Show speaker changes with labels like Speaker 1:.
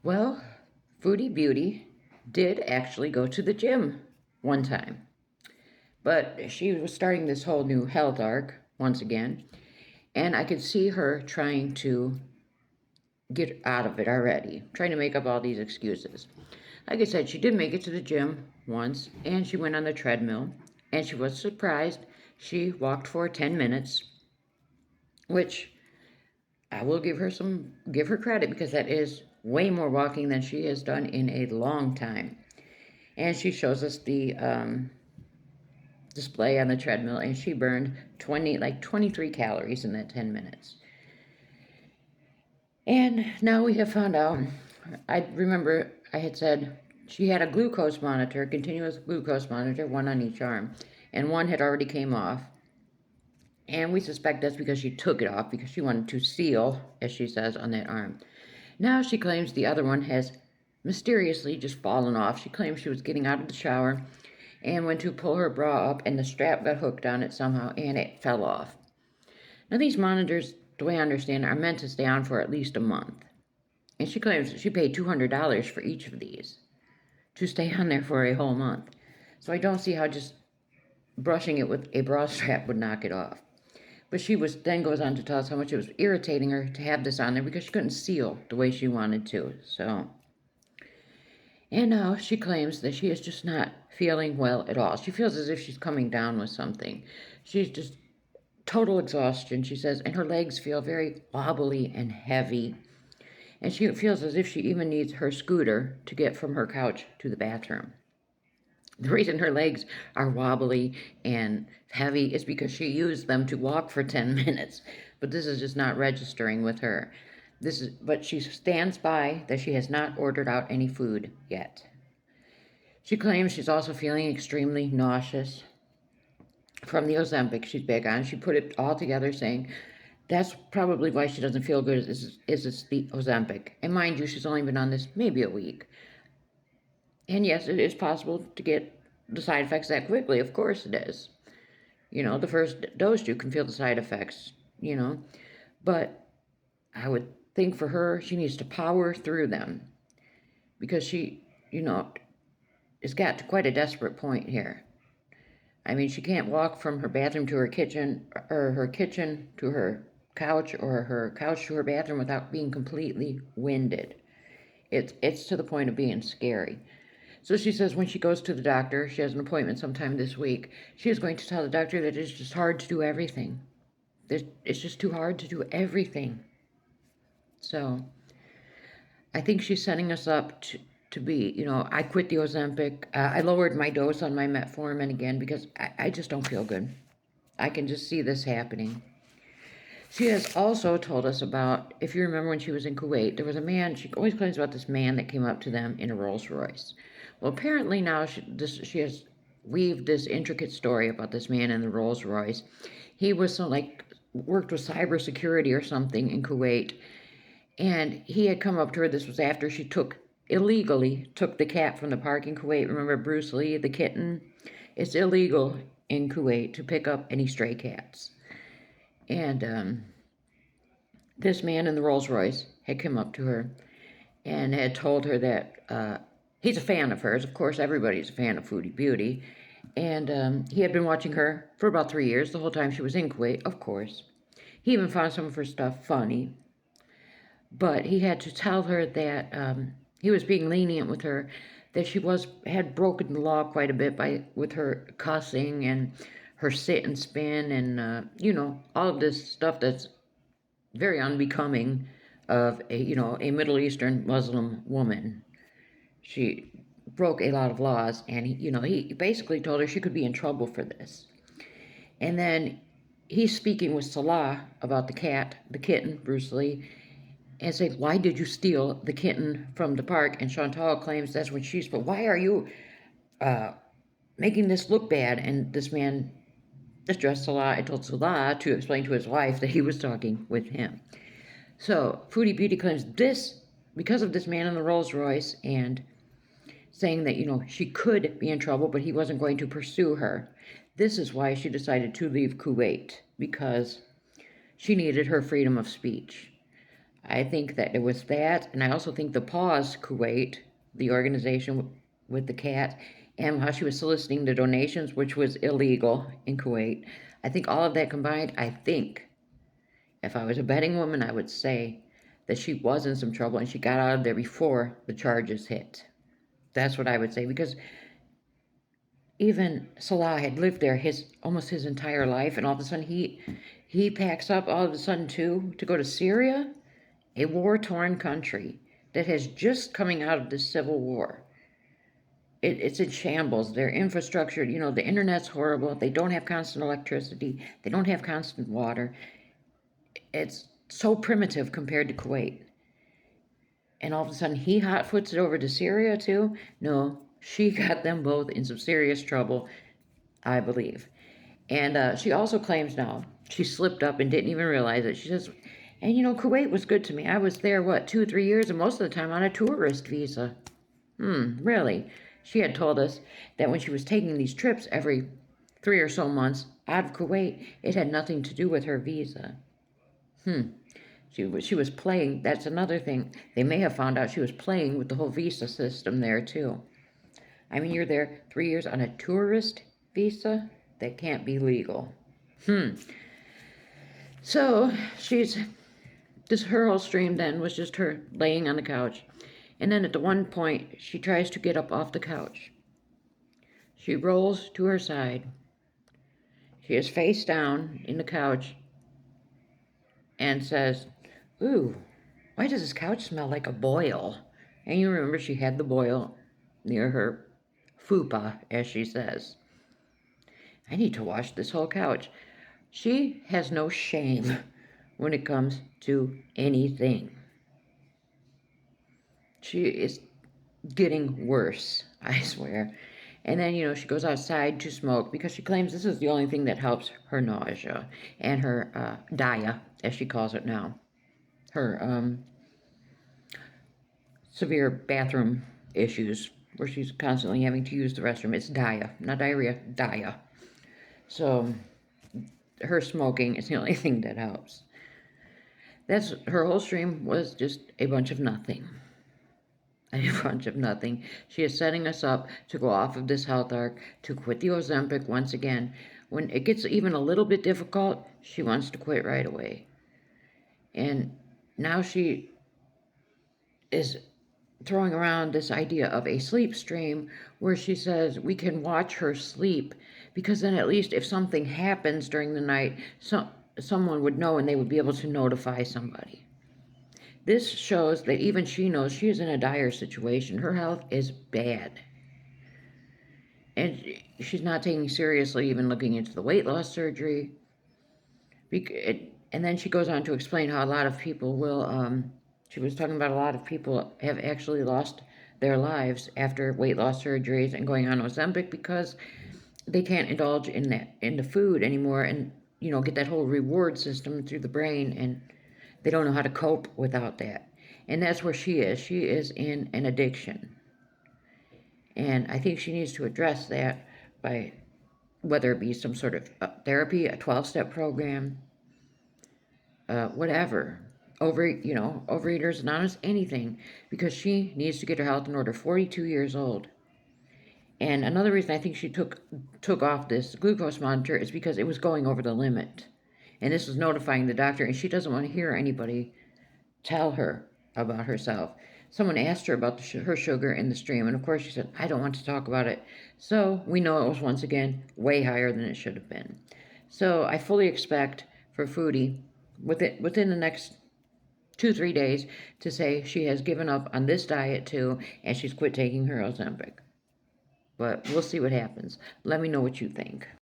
Speaker 1: Well, Foodie Beauty did actually go to the gym one time, but she was starting this whole new health arc once again, and I could see her trying to get out of it already, trying to make up all these excuses. Like I said, she did make it to the gym once, and she went on the treadmill, and she was surprised. She walked for 10 minutes, which I will give her credit because that is way more walking than she has done in a long time. And she shows us the display on the treadmill, and she burned 23 calories in that 10 minutes. And now we have found out. I remember I had said she had a glucose monitor, continuous glucose monitor, one on each arm, and one had already came off. And we suspect that's because she took it off because she wanted to seal, as she says, on that arm. Now she claims the other one has mysteriously just fallen off. She claims she was getting out of the shower and went to pull her bra up, and the strap got hooked on it somehow, and it fell off. Now, these monitors, the way I understand, are meant to stay on for at least a month. And she claims she paid $200 for each of these to stay on there for a whole month. So I don't see how just brushing it with a bra strap would knock it off. But she then goes on to tell us how much it was irritating her to have this on there because she couldn't seal the way she wanted to. And now she claims that she is just not feeling well at all. She feels as if she's coming down with something. She's just total exhaustion, she says, and her legs feel very wobbly and heavy. And she feels as if she even needs her scooter to get from her couch to the bathroom. The reason her legs are wobbly and heavy is because she used them to walk for 10 minutes. But this is just not registering with her. But she stands by that she has not ordered out any food yet. She claims she's also feeling extremely nauseous from the Ozempic she's big on. She put it all together saying that's probably why she doesn't feel good is it's the Ozempic. And mind you, she's only been on this maybe a week. And yes, it is possible to get the side effects that quickly. Of course it is. The first dose you can feel the side effects. But I would think for her, she needs to power through them because she has got to quite a desperate point here. I mean, she can't walk from her bathroom to her kitchen or her kitchen to her couch or her couch to her bathroom without being completely winded. It's to the point of being scary. So she says when she goes to the doctor, she has an appointment sometime this week, she is going to tell the doctor that it's just hard to do everything. It's just too hard to do everything. So I think she's setting us up to be, I quit the Ozempic. I lowered my dose on my metformin again because I just don't feel good. I can just see this happening. She has also told us about, if you remember when she was in Kuwait, there was a man, she always claims about this man that came up to them in a Rolls Royce. Well, apparently now she has weaved this intricate story about this man in the Rolls Royce. He was worked with cybersecurity or something in Kuwait, and he had come up to her. This was after she illegally took the cat from the park in Kuwait. Remember Bruce Lee, the kitten? It's illegal in Kuwait to pick up any stray cats. And this man in the Rolls Royce had come up to her and had told her that he's a fan of hers. Of course, everybody's a fan of Foodie Beauty. And he had been watching her for about 3 years, the whole time she was in Kuwait, of course. He even found some of her stuff funny. But he had to tell her that he was being lenient with her, that she had broken the law quite a bit with her cussing and her sit and spin and all of this stuff that's very unbecoming of a Middle Eastern Muslim woman. She broke a lot of laws, and he basically told her she could be in trouble for this. And then he's speaking with Salah about the kitten, Bruce Lee, and say, why did you steal the kitten from the park? And Chantal claims that's when but why are you making this look bad? And this man addressed Salah and told Salah to explain to his wife that he was talking with him. So Foodie Beauty claims this, because of this man in the Rolls Royce, and saying that, she could be in trouble, but he wasn't going to pursue her. This is why she decided to leave Kuwait, because she needed her freedom of speech. I think that it was that, and I also think the Paws Kuwait, the organization with the cat, and how she was soliciting the donations, which was illegal in Kuwait. I think all of that combined, I think, if I was a betting woman, I would say that she was in some trouble and she got out of there before the charges hit. That's what I would say, because even Salah had lived there almost his entire life, and all of a sudden he packs up all of a sudden too to go to Syria, a war-torn country that has just coming out of this civil war. It's in shambles. Their infrastructure, the internet's horrible. They don't have constant electricity. They don't have constant water. It's so primitive compared to Kuwait. And all of a sudden he hotfoots it over to Syria too? No, she got them both in some serious trouble, I believe. And she also claims now she slipped up and didn't even realize it. She says, and Kuwait was good to me. I was there, 2 or 3 years, and most of the time on a tourist visa. Really? She had told us that when she was taking these trips every 3 or so months out of Kuwait, it had nothing to do with her visa. She was playing. That's another thing. They may have found out she was playing with the whole visa system there too. I mean, you're there 3 years on a tourist visa? That can't be legal. So her whole stream then was just her laying on the couch. And then at the one point, she tries to get up off the couch. She rolls to her side. She is face down in the couch and says, "Ooh, why does this couch smell like a boil?" And you remember she had the boil near her fupa, as she says. I need to wash this whole couch. She has no shame when it comes to anything. She is getting worse, I swear. And then, she goes outside to smoke because she claims this is the only thing that helps her nausea and her dia, as she calls it now. Her severe bathroom issues where she's constantly having to use the restroom. It's dia, not diarrhea, dia. So her smoking is the only thing that helps. That's her whole stream was just a bunch of nothing. A bunch of nothing. She is setting us up to go off of this health arc, to quit the Ozempic once again. When it gets even a little bit difficult, she wants to quit right away. And now she is throwing around this idea of a sleep stream where she says we can watch her sleep, because then at least if something happens during the night, someone would know and they would be able to notify somebody. This shows that even she knows she is in a dire situation. Her health is bad. And she's not taking seriously even looking into the weight loss surgery. And then she goes on to explain how a lot of people will, she was talking about a lot of people have actually lost their lives after weight loss surgeries and going on Ozempic because they can't indulge in the food anymore and, get that whole reward system through the brain, and they don't know how to cope without that. And that's where she is. She is in an addiction. And I think she needs to address that by whether it be some sort of therapy, a 12-step program, whatever. Overeaters Anonymous, anything. Because she needs to get her health in order. 42 years old. And another reason I think she took off this glucose monitor is because it was going over the limit. And this was notifying the doctor, and she doesn't want to hear anybody tell her about herself. Someone asked her about her sugar in the stream, and of course she said, I don't want to talk about it. So we know it was once again way higher than it should have been. So I fully expect for Foodie, within the next 2-3 days, to say she has given up on this diet too, and she's quit taking her Ozempic. But we'll see what happens. Let me know what you think.